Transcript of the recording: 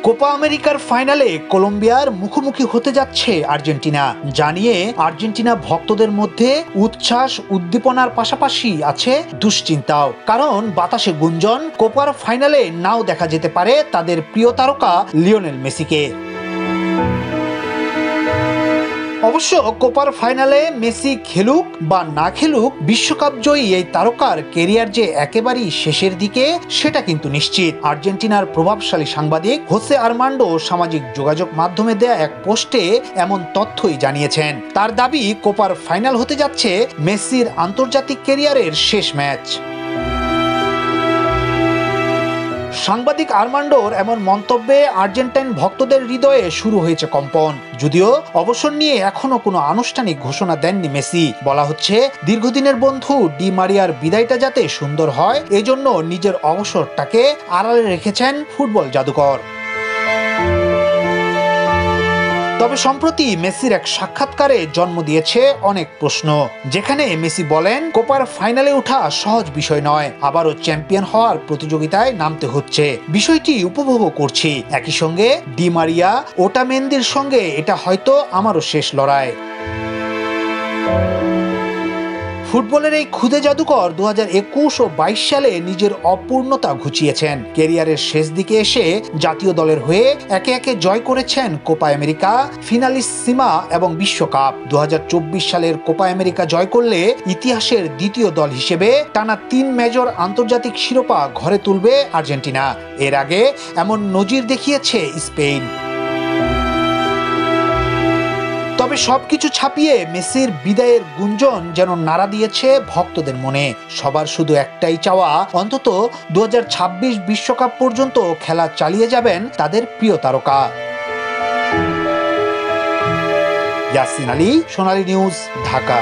Copa আমেরিকার ফাইনালে কলম্বিয়ার মুখোমুখি হতে যাচ্ছে আর্জেন্টিনা। জানিয়ে আর্জেন্টিনা ভক্তদের মধ্যে উচ্ছ্বাস উদ্দীপনার পাশাপাশি আছে দুশ্চিন্তাও, কারণ বাতাসে গুঞ্জন কোপার ফাইনালে নাও দেখা যেতে পারে তাদের প্রিয় তারকা লিওনেল মেসিকে। অবশ্য কোপার ফাইনালে মেসি খেলুক বা না খেলুক, বিশ্বকাপ জয়ী এই তারকার কেরিয়ার যে একেবারেই শেষের দিকে সেটা কিন্তু নিশ্চিত। আর্জেন্টিনার প্রভাবশালী সাংবাদিক হোসে আর্মান্ডো সামাজিক যোগাযোগ মাধ্যমে দেয়া এক পোস্টে এমন তথ্যই জানিয়েছেন। তার দাবি, কোপার ফাইনাল হতে যাচ্ছে মেসির আন্তর্জাতিক কেরিয়ারের শেষ ম্যাচ। সাংবাদিক আর্মান্ডোর এমন মন্তব্যে আর্জেন্টাইন ভক্তদের হৃদয়ে শুরু হয়েছে কম্পন। যদিও অবসর নিয়ে এখনো কোনো আনুষ্ঠানিক ঘোষণা দেননি মেসি। বলা হচ্ছে, দীর্ঘদিনের বন্ধু ডি মারিয়ার বিদায়টা যাতে সুন্দর হয় এজন্য নিজের অবসরটাকে আড়ালে রেখেছেন ফুটবল জাদুকর। তবে সম্প্রতি মেসির এক সাক্ষাৎকারে জন্ম দিয়েছে অনেক প্রশ্ন, যেখানে মেসি বলেন, কোপার ফাইনালে ওঠা সহজ বিষয় নয়, আবারও চ্যাম্পিয়ন হওয়ার প্রতিযোগিতায় নামতে হচ্ছে, বিষয়টি উপভোগও করছি। একই সঙ্গে ডি মারিয়া ওটামেন্দির সঙ্গে এটা হয়তো আমারও শেষ লড়াই। ফুটবলের এই খুদে জাদুকর 2021 ও 22 সালে নিজের অপূর্ণতা ঘুচিয়েছেন। ক্যারিয়ারের শেষ দিকে এসে জাতীয় দলের হয়ে একে একে জয় করেছেন কোপা আমেরিকা, ফিনালিসিমা এবং বিশ্বকাপ। 2024 সালের কোপা আমেরিকা জয় করলে ইতিহাসের দ্বিতীয় দল হিসেবে টানা 3 মেজর আন্তর্জাতিক শিরোপা ঘরে তুলবে আর্জেন্টিনা। এর আগে এমন নজির দেখিয়েছে স্পেন। তবে সবকিছু ছাপিয়ে মেসির বিদায়ের গুঞ্জন যেন নাড়া দিয়েছে ভক্তদের মনে। সবার শুধু একটাই চাওয়া, অন্তত 2026 বিশ্বকাপ পর্যন্ত খেলা চালিয়ে যাবেন তাদের প্রিয় তারকা। ইয়াসিন আলী, সোনালী নিউজ, ঢাকা।